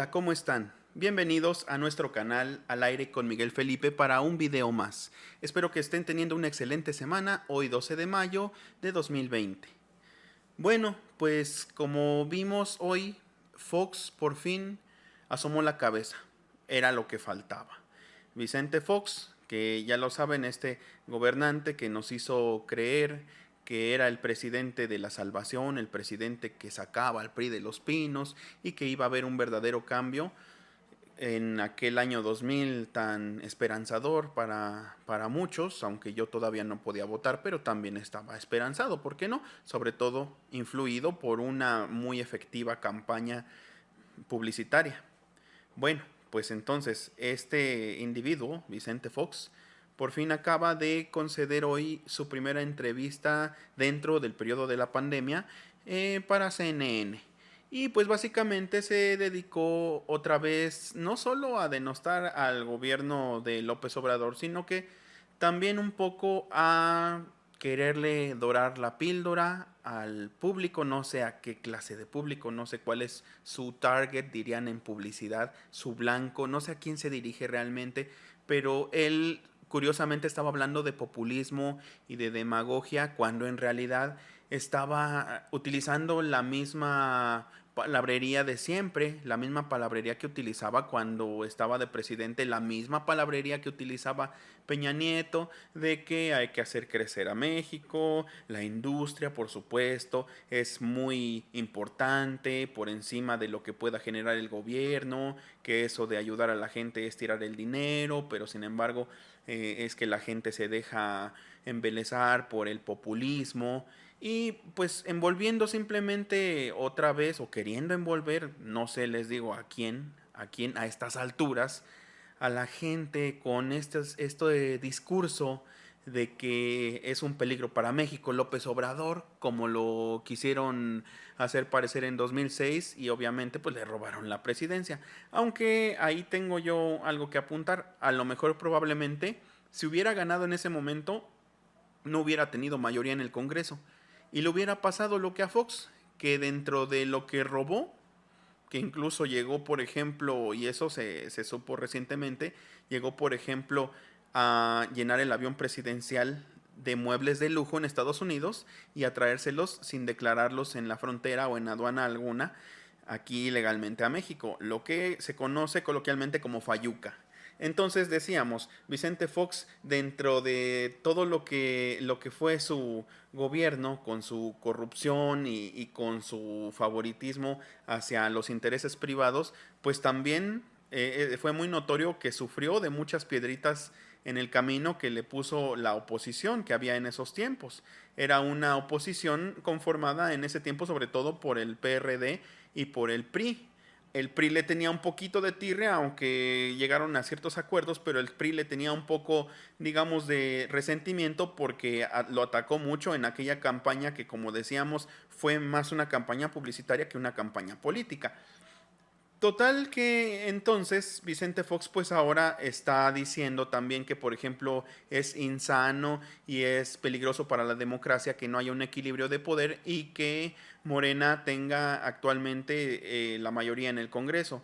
Hola, ¿cómo están? Bienvenidos a nuestro canal Al Aire con Miguel Felipe para un video más. Espero que estén teniendo una excelente semana, hoy 12 de mayo de 2020. Bueno, pues como vimos hoy, Fox por fin asomó la cabeza. Era lo que faltaba. Vicente Fox, que ya lo saben, este gobernante que nos hizo creer que era el presidente de la salvación, el presidente que sacaba al PRI de los pinos y que iba a haber un verdadero cambio en aquel año 2000 tan esperanzador para muchos, aunque yo todavía no podía votar, pero también estaba esperanzado, ¿por qué no? Sobre todo influido por una muy efectiva campaña publicitaria. Bueno, pues entonces este individuo, Vicente Fox, por fin acaba de conceder hoy su primera entrevista dentro del periodo de la pandemia para CNN. Y pues básicamente se dedicó otra vez no solo a denostar al gobierno de López Obrador, sino que también un poco a quererle dorar la píldora al público, no sé a qué clase de público, no sé cuál es su target, dirían en publicidad, su blanco, no sé a quién se dirige realmente, pero él curiosamente estaba hablando de populismo y de demagogia cuando en realidad estaba utilizando la misma palabrería de siempre, la misma palabrería que utilizaba cuando estaba de presidente, la misma palabrería que utilizaba Peña Nieto, de que hay que hacer crecer a México, la industria, por supuesto, es muy importante por encima de lo que pueda generar el gobierno, que eso de ayudar a la gente es tirar el dinero, pero sin embargo es que la gente se deja embelezar por el populismo y pues envolviendo simplemente otra vez o queriendo envolver, no sé, les digo a estas alturas, a la gente con este discurso de que es un peligro para México López Obrador, como lo quisieron hacer parecer en 2006 y obviamente pues le robaron la presidencia. Aunque ahí tengo yo algo que apuntar, a lo mejor probablemente si hubiera ganado en ese momento no hubiera tenido mayoría en el Congreso y le hubiera pasado lo que a Fox, que dentro de lo que robó, que incluso llegó, por ejemplo, y eso se supo recientemente, llegó, por ejemplo, a llenar el avión presidencial de muebles de lujo en Estados Unidos y a traérselos sin declararlos en la frontera o en aduana alguna aquí legalmente a México, lo que se conoce coloquialmente como fayuca. Entonces decíamos, Vicente Fox, dentro de todo lo que fue su gobierno, con su corrupción y con su favoritismo hacia los intereses privados, pues también fue muy notorio que sufrió de muchas piedritas en el camino que le puso la oposición que había en esos tiempos. Era una oposición conformada en ese tiempo sobre todo por el PRD y por el PRI. El PRI le tenía un poquito de tirria, aunque llegaron a ciertos acuerdos, pero el PRI le tenía un poco, digamos, de resentimiento porque lo atacó mucho en aquella campaña que, como decíamos, fue más una campaña publicitaria que una campaña política. Total que entonces Vicente Fox pues ahora está diciendo también que por ejemplo es insano y es peligroso para la democracia que no haya un equilibrio de poder y que Morena tenga actualmente la mayoría en el Congreso.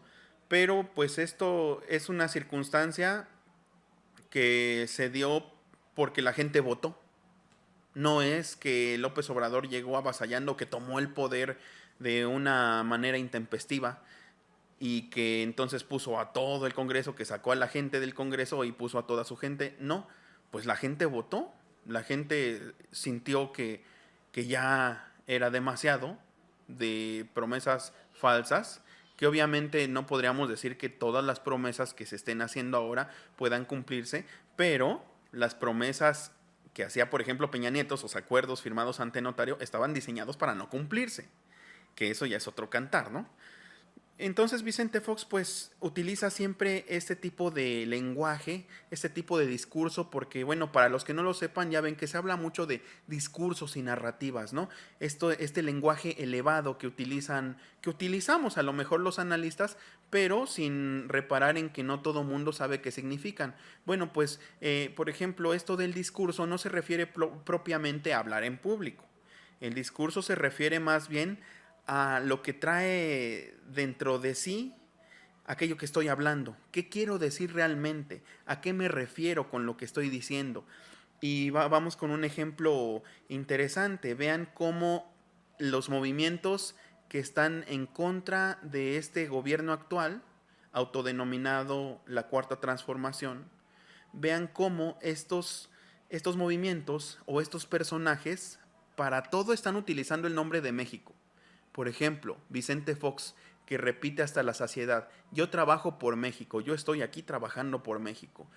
Pero pues esto es una circunstancia que se dio porque la gente votó. No es que López Obrador llegó avasallando, que tomó el poder de una manera intempestiva y que entonces puso a todo el Congreso, que sacó a la gente del Congreso y puso a toda su gente. No, pues la gente votó, la gente sintió que ya era demasiado de promesas falsas, que obviamente no podríamos decir que todas las promesas que se estén haciendo ahora puedan cumplirse, pero las promesas que hacía, por ejemplo, Peña Nieto, sus acuerdos firmados ante notario, estaban diseñados para no cumplirse, que eso ya es otro cantar, ¿no? Entonces Vicente Fox pues utiliza siempre este tipo de lenguaje, este tipo de discurso, porque bueno, para los que no lo sepan ya ven que se habla mucho de discursos y narrativas, ¿no? Este lenguaje elevado que utilizamos a lo mejor los analistas, pero sin reparar en que no todo mundo sabe qué significan. Bueno, pues por ejemplo, esto del discurso no se refiere propiamente a hablar en público. El discurso se refiere más bien a lo que trae dentro de sí aquello que estoy hablando, qué quiero decir realmente, a qué me refiero con lo que estoy diciendo. Y vamos con un ejemplo interesante. Vean cómo los movimientos que están en contra de este gobierno actual, autodenominado la Cuarta Transformación, vean cómo estos movimientos o estos personajes para todo están utilizando el nombre de México. Por ejemplo, Vicente Fox, que repite hasta la saciedad: yo trabajo por México, yo estoy aquí trabajando por México.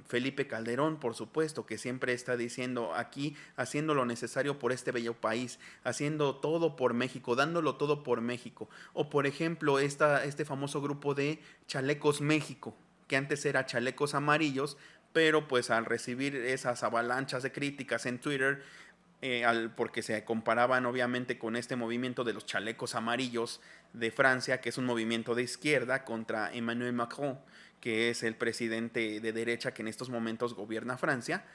Felipe Calderón, por supuesto, que siempre está diciendo aquí, haciendo lo necesario por este bello país, haciendo todo por México, dándolo todo por México. O por ejemplo, este famoso grupo de Chalecos México, que antes era Chalecos Amarillos, pero pues al recibir esas avalanchas de críticas en Twitter, porque se comparaban obviamente con este movimiento de los chalecos amarillos de Francia, que es un movimiento de izquierda, contra Emmanuel Macron, que es el presidente de derecha que en estos momentos gobierna Francia.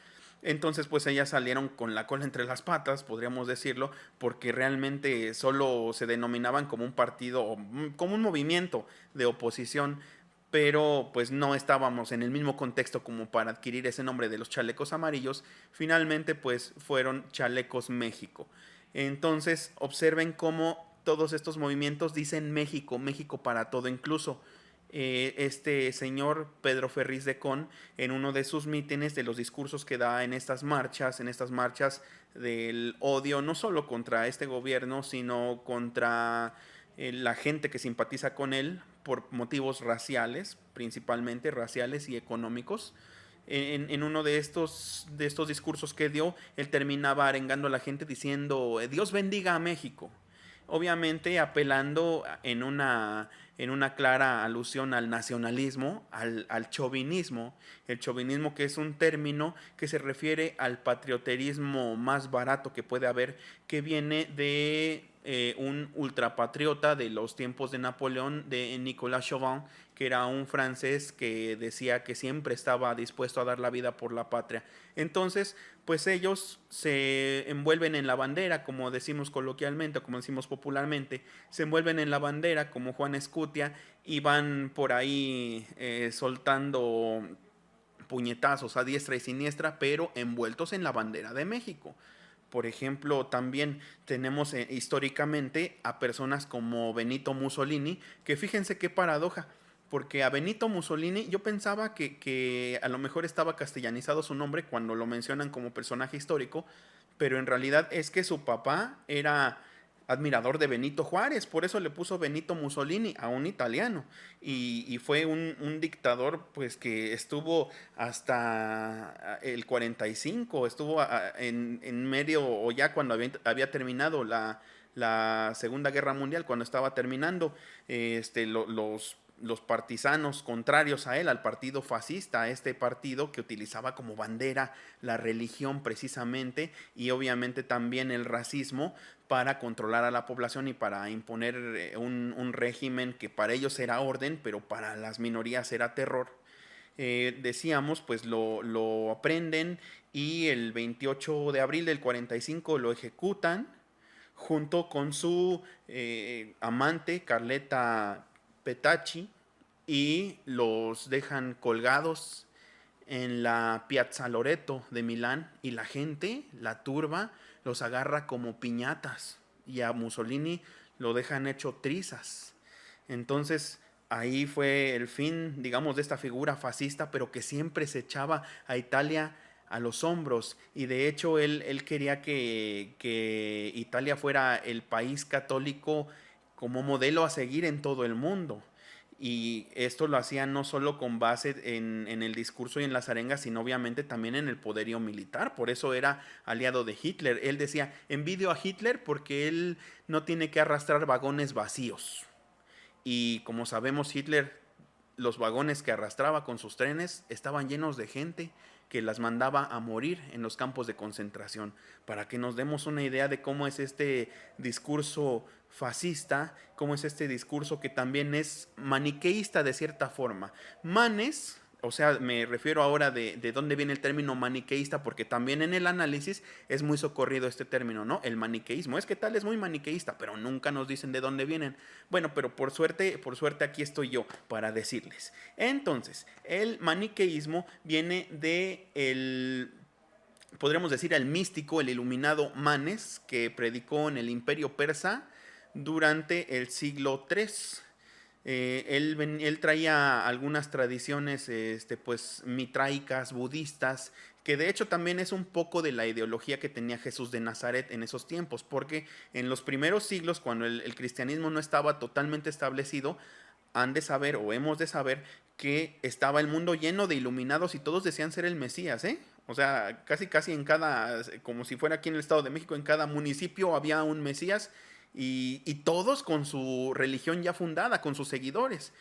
Entonces pues ellas salieron con la cola entre las patas, podríamos decirlo, porque realmente solo se denominaban como un partido, como un movimiento de oposición, pero pues no estábamos en el mismo contexto como para adquirir ese nombre de los chalecos amarillos. Finalmente pues fueron Chalecos México. Entonces observen cómo todos estos movimientos dicen México, México para todo. Incluso este señor Pedro Ferriz de Con, en uno de sus mítines, de los discursos que da en estas marchas del odio, no solo contra este gobierno, sino contra la gente que simpatiza con él por motivos raciales, principalmente raciales y económicos. En uno de estos discursos que dio, él terminaba arengando a la gente diciendo: Dios bendiga a México. Obviamente apelando en una clara alusión al nacionalismo, al chauvinismo. El chauvinismo, que es un término que se refiere al patrioterismo más barato que puede haber, que viene de un ultrapatriota de los tiempos de Napoleón, de Nicolas Chauvin, que era un francés que decía que siempre estaba dispuesto a dar la vida por la patria. Entonces, pues ellos se envuelven en la bandera, como decimos coloquialmente, o como decimos popularmente, se envuelven en la bandera como Juan Escutia, y van por ahí soltando puñetazos a diestra y siniestra, pero envueltos en la bandera de México. Por ejemplo, también tenemos históricamente a personas como Benito Mussolini, que fíjense qué paradoja, porque a Benito Mussolini yo pensaba que a lo mejor estaba castellanizado su nombre cuando lo mencionan como personaje histórico, pero en realidad es que su papá era admirador de Benito Juárez, por eso le puso Benito Mussolini a un italiano, y fue un dictador pues que estuvo hasta el 45, estuvo en medio, o ya cuando había terminado la Segunda Guerra Mundial, cuando estaba terminando, los partisanos contrarios a él, al partido fascista, a este partido que utilizaba como bandera la religión precisamente, y obviamente también el racismo, para controlar a la población y para imponer un régimen que para ellos era orden, pero para las minorías era terror. Decíamos, pues lo aprenden, y el 28 de abril del 45 lo ejecutan junto con su amante Carletta Petacci, y los dejan colgados en la Piazza Loreto de Milán, y la gente, la turba, los agarra como piñatas, y a Mussolini lo dejan hecho trizas. Entonces ahí fue el fin, digamos, de esta figura fascista, pero que siempre se echaba a Italia a los hombros, y de hecho él quería que Italia fuera el país católico como modelo a seguir en todo el mundo. Y esto lo hacía no solo con base en el discurso y en las arengas, sino obviamente también en el poderío militar. Por eso era aliado de Hitler. Él decía: envidio a Hitler porque él no tiene que arrastrar vagones vacíos. Y como sabemos, Hitler, los vagones que arrastraba con sus trenes estaban llenos de gente que las mandaba a morir en los campos de concentración. Para que nos demos una idea de cómo es este discurso fascista, cómo es este discurso que también es maniqueísta de cierta forma. Manes, O sea, me refiero ahora de dónde viene el término maniqueísta, porque también en el análisis es muy socorrido este término, ¿no? El maniqueísmo. Es que tal es muy maniqueísta, pero nunca nos dicen de dónde vienen. Bueno, pero por suerte aquí estoy yo para decirles. Entonces, el maniqueísmo viene de podríamos decir, el místico, el iluminado Manes, que predicó en el Imperio Persa durante el siglo III. Él traía algunas tradiciones pues, mitraicas, budistas, que de hecho también es un poco de la ideología que tenía Jesús de Nazaret en esos tiempos, porque en los primeros siglos, cuando el cristianismo no estaba totalmente establecido, han de saber o hemos de saber que estaba el mundo lleno de iluminados y todos decían ser el Mesías, ¿eh? O sea, casi casi en cada, como si fuera aquí en el Estado de México, en cada municipio había un Mesías y todos con su religión ya fundada, con sus seguidores.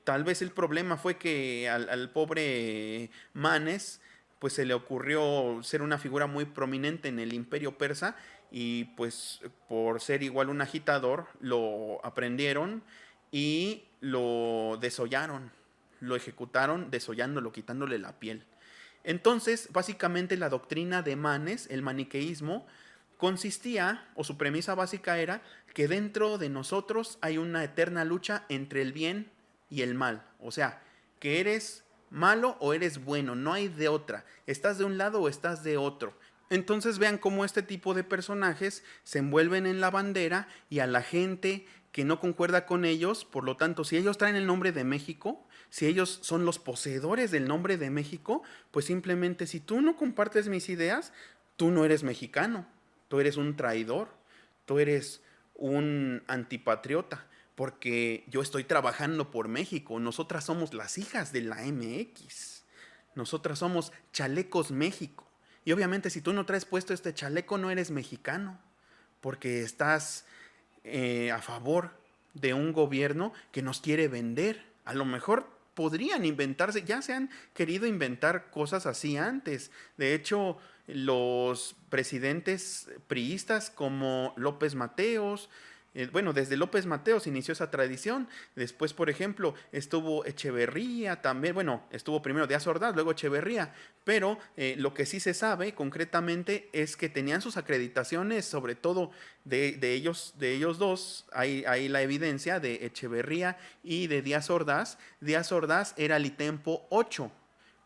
Tal vez el problema fue que al pobre Manes pues se le ocurrió ser una figura muy prominente en el imperio persa y pues por ser igual un agitador lo aprendieron y lo desollaron, lo ejecutaron desollándolo, quitándole la piel. Entonces, básicamente la doctrina de Manes, el maniqueísmo, consistía, o su premisa básica era, que dentro de nosotros hay una eterna lucha entre el bien y el mal. O sea, que eres malo o eres bueno, no hay de otra. Estás de un lado o estás de otro. Entonces vean cómo este tipo de personajes se envuelven en la bandera y a la gente que no concuerda con ellos, por lo tanto, si ellos traen el nombre de México, si ellos son los poseedores del nombre de México, pues simplemente si tú no compartes mis ideas, tú no eres mexicano, tú eres un traidor, tú eres un antipatriota, porque yo estoy trabajando por México, nosotras somos las hijas de la MX, nosotras somos Chalecos México. Y obviamente si tú no traes puesto este chaleco no eres mexicano, porque estás a favor de un gobierno que nos quiere vender. A lo mejor podrían inventarse, ya se han querido inventar cosas así antes. De hecho, los presidentes priistas como López Mateos, bueno, desde López Mateos inició esa tradición. Después, por ejemplo, estuvo Echeverría también. Bueno, estuvo primero Díaz Ordaz, luego Echeverría. Pero lo que sí se sabe concretamente es que tenían sus acreditaciones, sobre todo de ellos dos. Hay la evidencia de Echeverría y de Díaz Ordaz. Díaz Ordaz era Litempo 8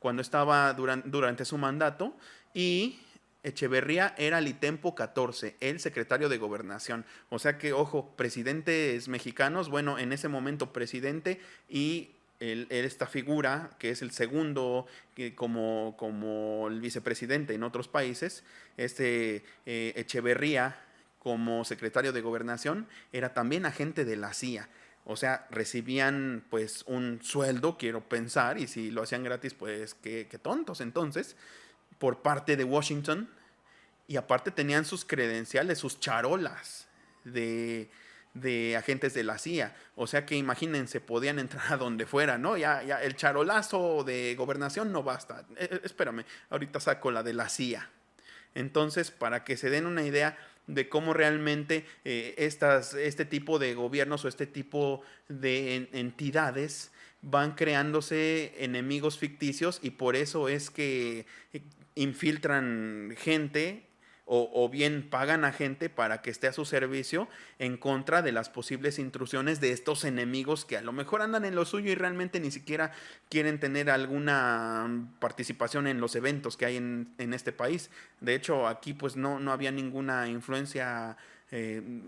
cuando estaba durante su mandato y Echeverría era Litempo 14, el secretario de Gobernación. O sea que, ojo, presidentes mexicanos, bueno, en ese momento presidente y esta figura, que es el segundo como el vicepresidente en otros países, Echeverría como secretario de Gobernación, era también agente de la CIA. O sea, recibían pues un sueldo, quiero pensar, y si lo hacían gratis, pues qué tontos entonces, por parte de Washington, y aparte tenían sus credenciales, sus charolas de agentes de la CIA. O sea que imagínense, podían entrar a donde fuera, ¿no? Ya el charolazo de gobernación no basta. Espérame, ahorita saco la de la CIA. Entonces, para que se den una idea de cómo realmente este tipo de gobiernos o este tipo de entidades van creándose enemigos ficticios y por eso es que infiltran gente o bien pagan a gente para que esté a su servicio en contra de las posibles intrusiones de estos enemigos que a lo mejor andan en lo suyo y realmente ni siquiera quieren tener alguna participación en los eventos que hay en este país. De hecho, aquí pues no había ninguna influencia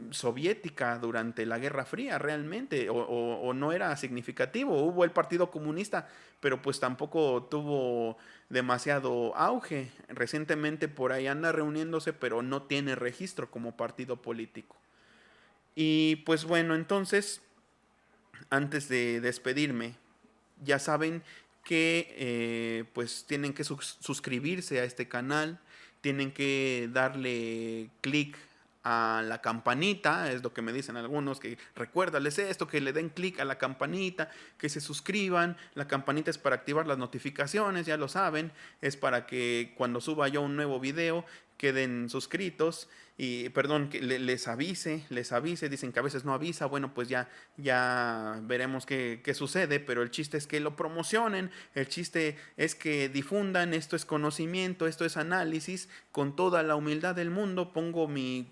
soviética durante la Guerra Fría realmente, o no era significativo. Hubo el Partido Comunista, pero pues tampoco tuvo demasiado auge. Recientemente por ahí anda reuniéndose, pero no tiene registro como partido político. Y pues bueno, entonces, antes de despedirme, ya saben que pues tienen que suscribirse a este canal, tienen que darle clic a la campanita, es lo que me dicen algunos, que recuérdales esto, que le den clic a la campanita, que se suscriban. La campanita es para activar las notificaciones, ya lo saben, es para que cuando suba yo un nuevo video queden suscritos y perdón, que les avise, dicen que a veces no avisa, bueno, pues ya veremos qué sucede, pero el chiste es que lo promocionen, el chiste es que difundan, esto es conocimiento, esto es análisis, con toda la humildad del mundo pongo mi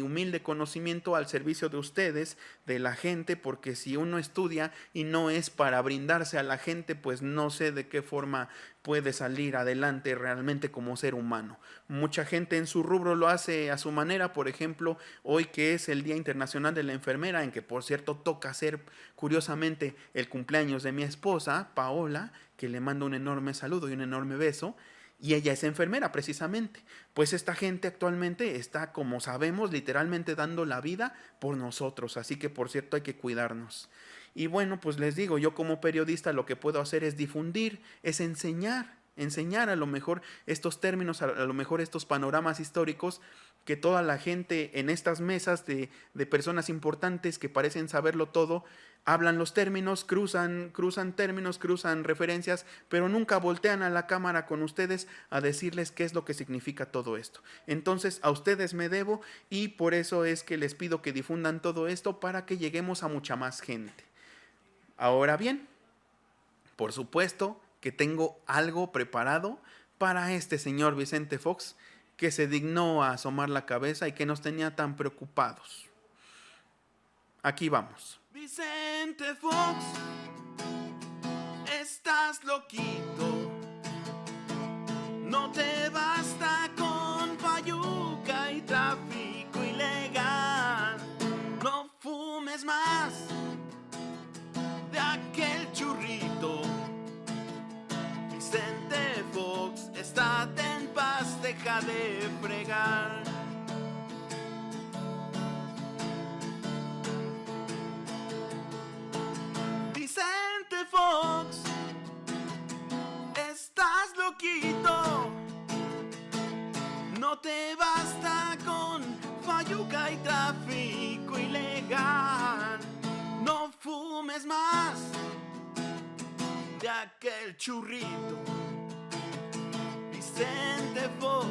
humilde conocimiento al servicio de ustedes, de la gente, porque si uno estudia y no es para brindarse a la gente, pues no sé de qué forma puede salir adelante realmente como ser humano. Mucha gente en su rubro lo hace a su manera, por ejemplo, hoy que es el Día Internacional de la Enfermera, en que por cierto toca hacer curiosamente el cumpleaños de mi esposa, Paola, que le mando un enorme saludo y un enorme beso, y ella es enfermera precisamente. Pues esta gente actualmente está, como sabemos, literalmente dando la vida por nosotros, así que por cierto hay que cuidarnos. Y bueno, pues les digo, yo como periodista lo que puedo hacer es difundir, es enseñar a lo mejor estos términos, a lo mejor estos panoramas históricos que toda la gente en estas mesas de personas importantes que parecen saberlo todo, hablan los términos, cruzan términos, cruzan referencias, pero nunca voltean a la cámara con ustedes a decirles qué es lo que significa todo esto. Entonces a ustedes me debo y por eso es que les pido que difundan todo esto para que lleguemos a mucha más gente. Ahora bien, por supuesto que tengo algo preparado para este señor Vicente Fox, que se dignó a asomar la cabeza y que nos tenía tan preocupados. Aquí vamos. Vicente Fox, estás loquito. No te basta con fayuca y tráfico ilegal. No fumes más de aquel churrito. Vicente Fox, estate en paz, deja de fregar. Vicente Fox, estás loquito. No te basta con fayuca y tráfico ilegal. No fumes más de aquel churrito. Vicente Fox,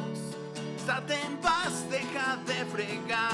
estate en paz, deja de fregar.